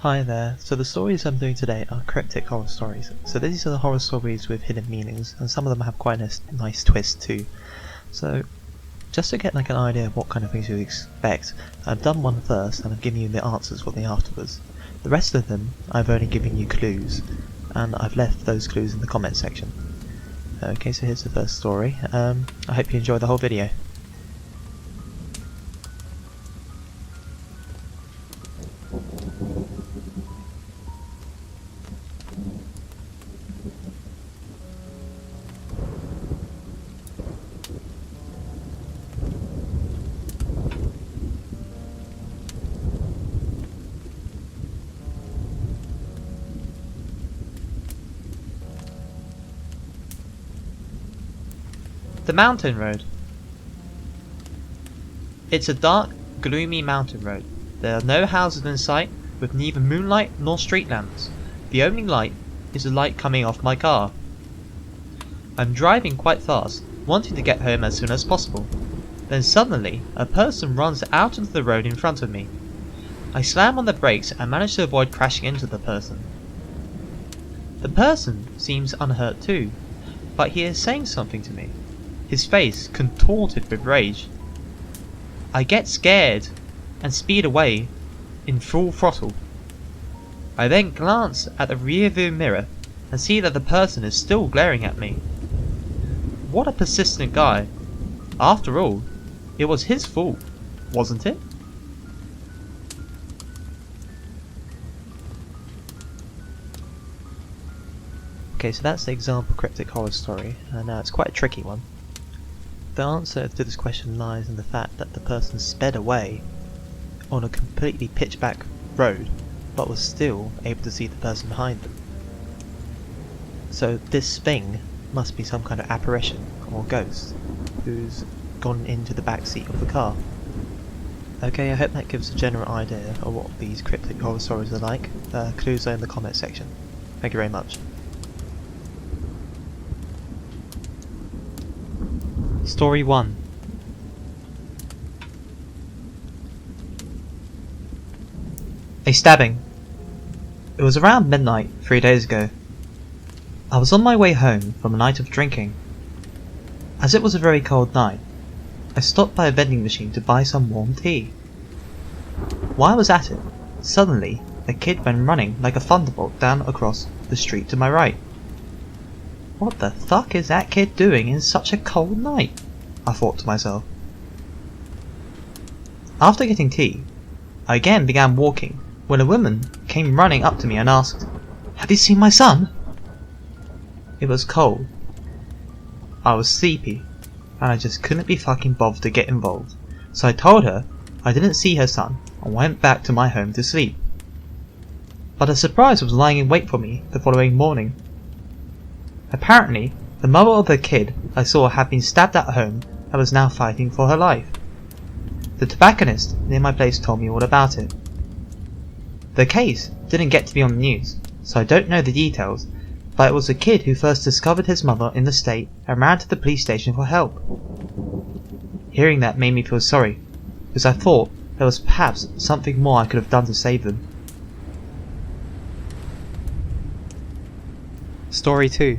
Hi there, so the stories I'm doing today are cryptic horror stories. So these are the horror stories with hidden meanings, and some of them have quite a nice twist too. So just to get an idea of what kind of things you expect, I've done one first and I've given you the answers for the afterwards. The rest of them I've only given you clues, and I've left those clues in the comment section. Okay, so here's the first story. I hope you enjoy the whole video. The mountain road. It's a dark, gloomy mountain road. There are no houses in sight, with neither moonlight nor street lamps. The only light is the light coming off my car. I'm driving quite fast, wanting to get home as soon as possible. Then suddenly, a person runs out onto the road in front of me. I slam on the brakes and manage to avoid crashing into the person. The person seems unhurt too, but he is saying something to me. His face contorted with rage. I get scared and speed away in full throttle. I then glance at the rear view mirror and see that the person is still glaring at me. What a persistent guy. After all, it was his fault, wasn't it? Okay, so that's the example cryptic horror story, and it's quite a tricky one. The answer to this question lies in the fact that the person sped away on a completely pitch-black road, but was still able to see the person behind them. So this thing must be some kind of apparition or ghost who's gone into the back seat of the car. Okay, I hope that gives a general idea of what these cryptic horror stories are like. Clues are in the comment section. Thank you very much. Story 1. A stabbing. It was around midnight 3 days ago. I was on my way home from a night of drinking. As it was a very cold night, I stopped by a vending machine to buy some warm tea. While I was at it, suddenly a kid went running like a thunderbolt down across the street to my right. What the fuck is that kid doing in such a cold night? I thought to myself. After getting tea, I again began walking when a woman came running up to me and asked, "Have you seen my son?" It was cold. I was sleepy, and I just couldn't be fucking bothered to get involved, so I told her I didn't see her son and went back to my home to sleep. But a surprise was lying in wait for me the following morning. Apparently, the mother of the kid I saw had been stabbed at home and was now fighting for her life. The tobacconist near my place told me all about it. The case didn't get to be on the news, so I don't know the details, but it was the kid who first discovered his mother in the state and ran to the police station for help. Hearing that made me feel sorry, because I thought there was perhaps something more I could have done to save them. Story 2.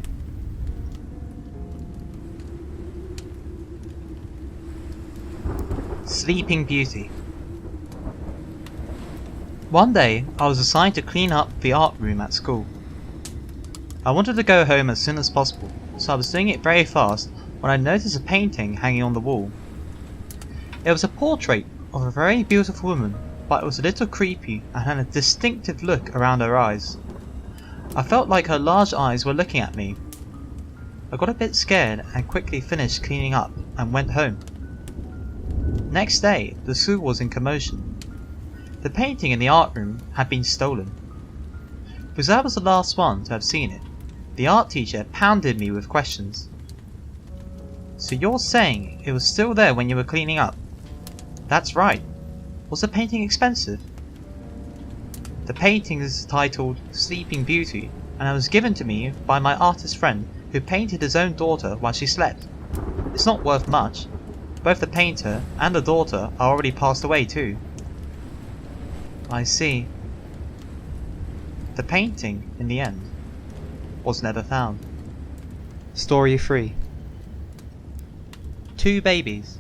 Sleeping Beauty. One day, I was assigned to clean up the art room at school. I wanted to go home as soon as possible, so I was doing it very fast when I noticed a painting hanging on the wall. It was a portrait of a very beautiful woman, but it was a little creepy and had a distinctive look around her eyes. I felt like her large eyes were looking at me. I got a bit scared and quickly finished cleaning up and went home. Next day, the school was in commotion. The painting in the art room had been stolen. Because I was the last one to have seen it, the art teacher pounded me with questions. "So you're saying it was still there when you were cleaning up?" "That's right. Was the painting expensive?" "The painting is titled Sleeping Beauty, and it was given to me by my artist friend who painted his own daughter while she slept. It's not worth much. Both the painter and the daughter are already passed away too." "I see. the painting, in the end, was never found. Story 3. 2 babies.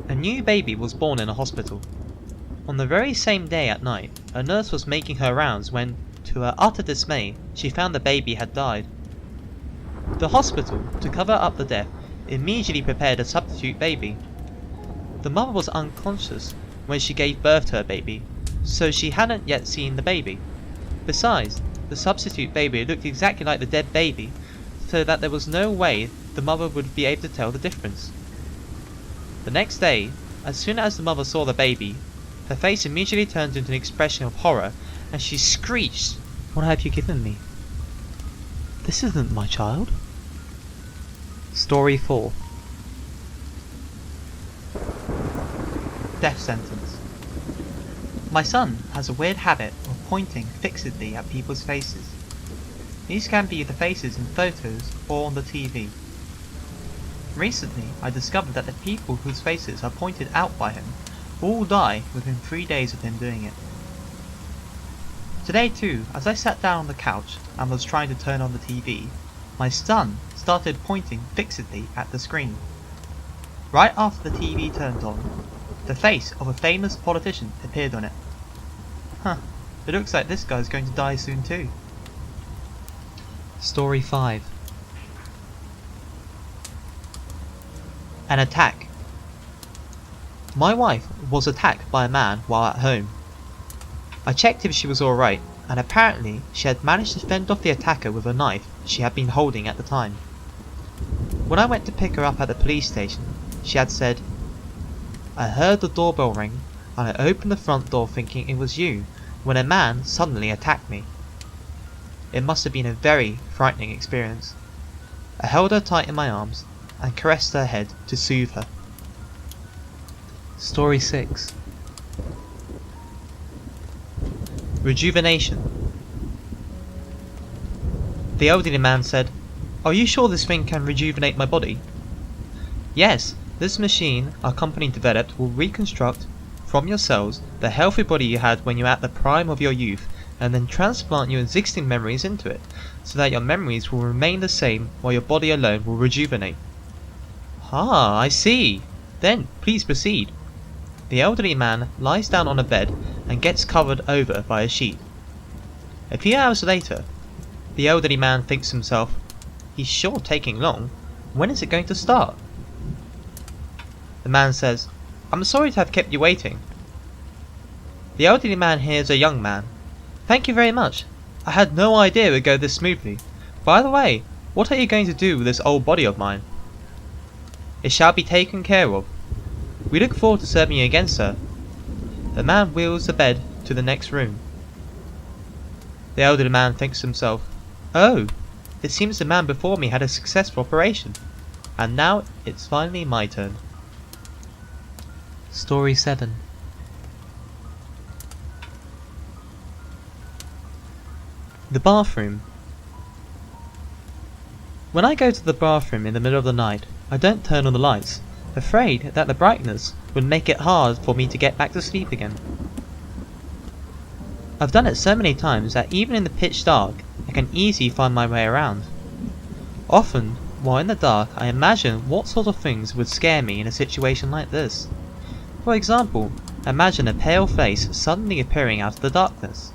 A new baby was born in a hospital. On the very same day at night, a nurse was making her rounds when, to her utter dismay, she found the baby had died. The hospital, to cover up the death, immediately prepared a substitute baby. The mother was unconscious when she gave birth to her baby, so she hadn't yet seen the baby. Besides, the substitute baby looked exactly like the dead baby, so that there was no way the mother would be able to tell the difference. The next day, as soon as the mother saw the baby, her face immediately turned into an expression of horror, and she screeched, "What have you given me? This isn't my child." Story 4. Death sentence. My son has a weird habit of pointing fixedly at people's faces. These can be the faces in photos or on the TV. Recently, I discovered that the people whose faces are pointed out by him all die within 3 days of him doing it. Today too, as I sat down on the couch and was trying to turn on the TV, my son started pointing fixedly at the screen. Right after the TV turned on, the face of a famous politician appeared on it. It looks like this guy's going to die soon too. Story 5. An attack. My wife was attacked by a man while at home. I checked if she was alright, and apparently she had managed to fend off the attacker with a knife she had been holding at the time. When I went to pick her up at the police station, she had said, "I heard the doorbell ring and I opened the front door thinking it was you when a man suddenly attacked me." It must have been a very frightening experience. I held her tight in my arms and caressed her head to soothe her. Story 6. Rejuvenation. The elderly man said, "Are you sure this thing can rejuvenate my body?" "Yes, this machine our company developed will reconstruct from your cells the healthy body you had when you were at the prime of your youth, and then transplant your existing memories into it, so that your memories will remain the same while your body alone will rejuvenate." "Ah, I see. Then, please proceed." The elderly man lies down on a bed and gets covered over by a sheet. A few hours later, the elderly man thinks to himself, "He's sure taking long. When is it going to start?" The man says, "I'm sorry to have kept you waiting." The elderly man hears a young man. "Thank you very much. I had no idea it would go this smoothly. By the way, what are you going to do with this old body of mine?" "It shall be taken care of. We look forward to serving you again, sir." The man wheels the bed to the next room. The elderly man thinks to himself, "Oh, it seems the man before me had a successful operation, and now it's finally my turn." Story 7. The bathroom. When I go to the bathroom in the middle of the night, I don't turn on the lights, afraid that the brightness would make it hard for me to get back to sleep again. I've done it so many times that even in the pitch dark, I can easily find my way around. Often, while in the dark, I imagine what sort of things would scare me in a situation like this. For example, imagine a pale face suddenly appearing out of the darkness.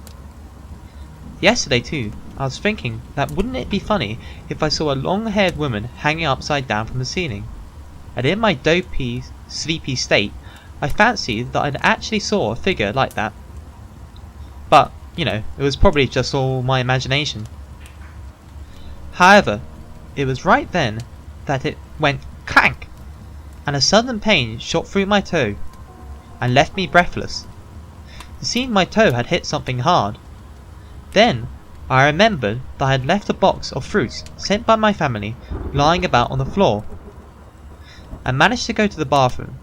Yesterday too, I was thinking that wouldn't it be funny if I saw a long-haired woman hanging upside down from the ceiling, and in my dopey, sleepy state, I fancied that I actually saw a figure like that. But, it was probably just all my imagination. However, it was right then that it went clank, and a sudden pain shot through my toe, and left me breathless. It seemed my toe had hit something hard. Then I remembered that I had left a box of fruits sent by my family lying about on the floor. I managed to go to the bathroom,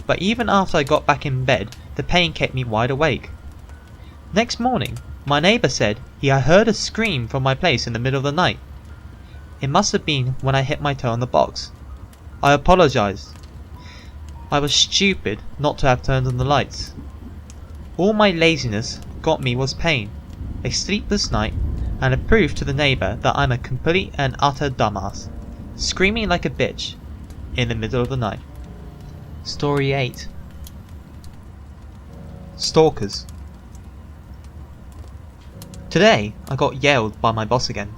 but even after I got back in bed, the pain kept me wide awake. Next morning, my neighbour said he had heard a scream from my place in the middle of the night. It must have been when I hit my toe on the box. I apologised. I was stupid not to have turned on the lights. All my laziness got me was pain. a sleepless night, and a proof to the neighbour that I'm a complete and utter dumbass, screaming like a bitch in the middle of the night. Story 8. Stalkers. Today I got yelled by my boss again.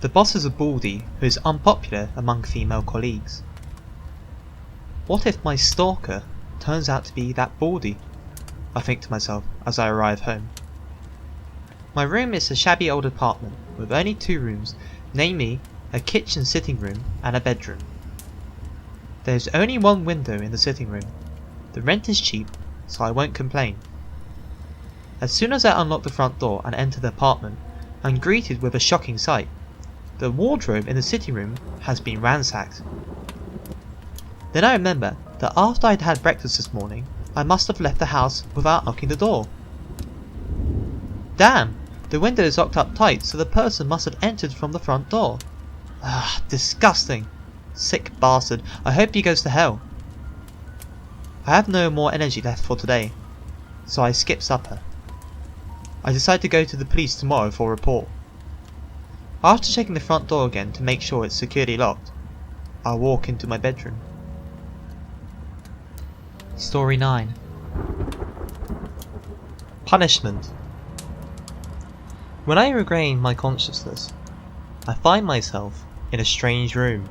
The boss is a baldy who is unpopular among female colleagues. What if my stalker turns out to be that baldy? I think to myself as I arrive home. My room is a shabby old apartment with only 2 rooms, namely a kitchen sitting room and a bedroom. There is only 1 window in the sitting room. The rent is cheap, so I won't complain. As soon as I unlock the front door and enter the apartment, I'm greeted with a shocking sight. The wardrobe in the sitting room has been ransacked. Then I remember that after I'd had breakfast this morning, I must have left the house without locking the door. Damn! The window is locked up tight, so the person must have entered from the front door. Ah, disgusting! Sick bastard, I hope he goes to hell. I have no more energy left for today, so I skip supper. I decide to go to the police tomorrow for a report. After checking the front door again to make sure it's securely locked, I'll walk into my bedroom. Story 9. Punishment. When I regain my consciousness, I find myself in a strange room.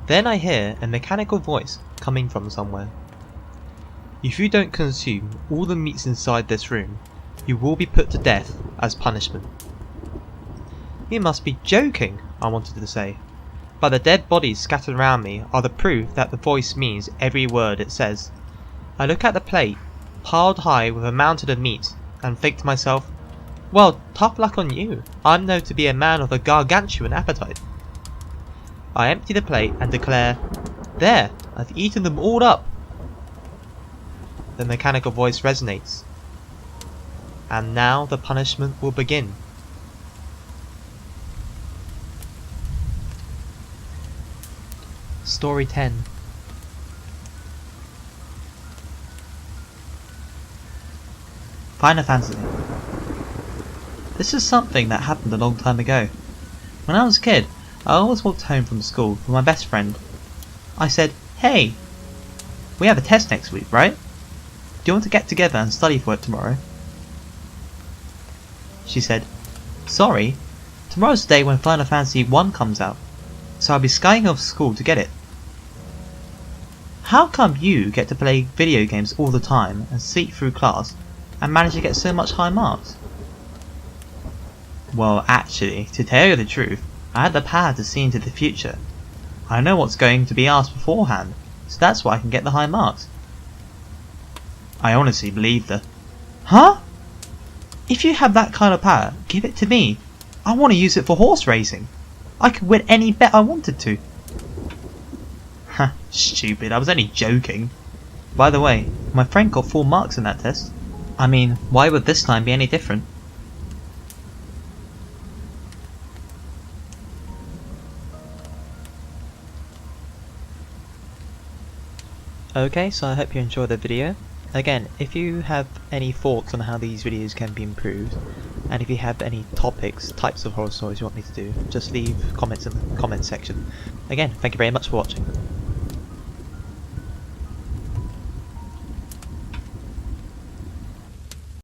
Then I hear a mechanical voice coming from somewhere. If you don't consume all the meats inside this room, you will be put to death as punishment. You must be joking, I wanted to say, but the dead bodies scattered around me are the proof that the voice means every word it says. I look at the plate, piled high with a mountain of meat, and think to myself, well, tough luck on you, I'm known to be a man of a gargantuan appetite. I empty the plate and declare, there, I've eaten them all up. The mechanical voice resonates. And now the punishment will begin. Story 10. Final Fantasy. This is something that happened a long time ago. When I was a kid, I always walked home from school with my best friend. I said, hey, we have a test next week, right? Do you want to get together and study for it tomorrow? She said, sorry, tomorrow's the day when Final Fantasy 1 comes out, so I'll be skying off school to get it. How come you get to play video games all the time and sleep through class and manage to get so much high marks? Well, actually, to tell you the truth, I had the power to see into the future. I know what's going to be asked beforehand, so that's why I can get the high marks. I honestly believed her. Huh? If you have that kind of power, give it to me. I want to use it for horse racing. I could win any bet I wanted to. Ha, stupid, I was only joking. By the way, my friend got 4 marks in that test. I mean, why would this time be any different? Okay, so I hope you enjoyed the video. Again, if you have any thoughts on how these videos can be improved, and if you have any types of horror stories you want me to do, just leave comments in the comment section. Again, thank you very much for watching.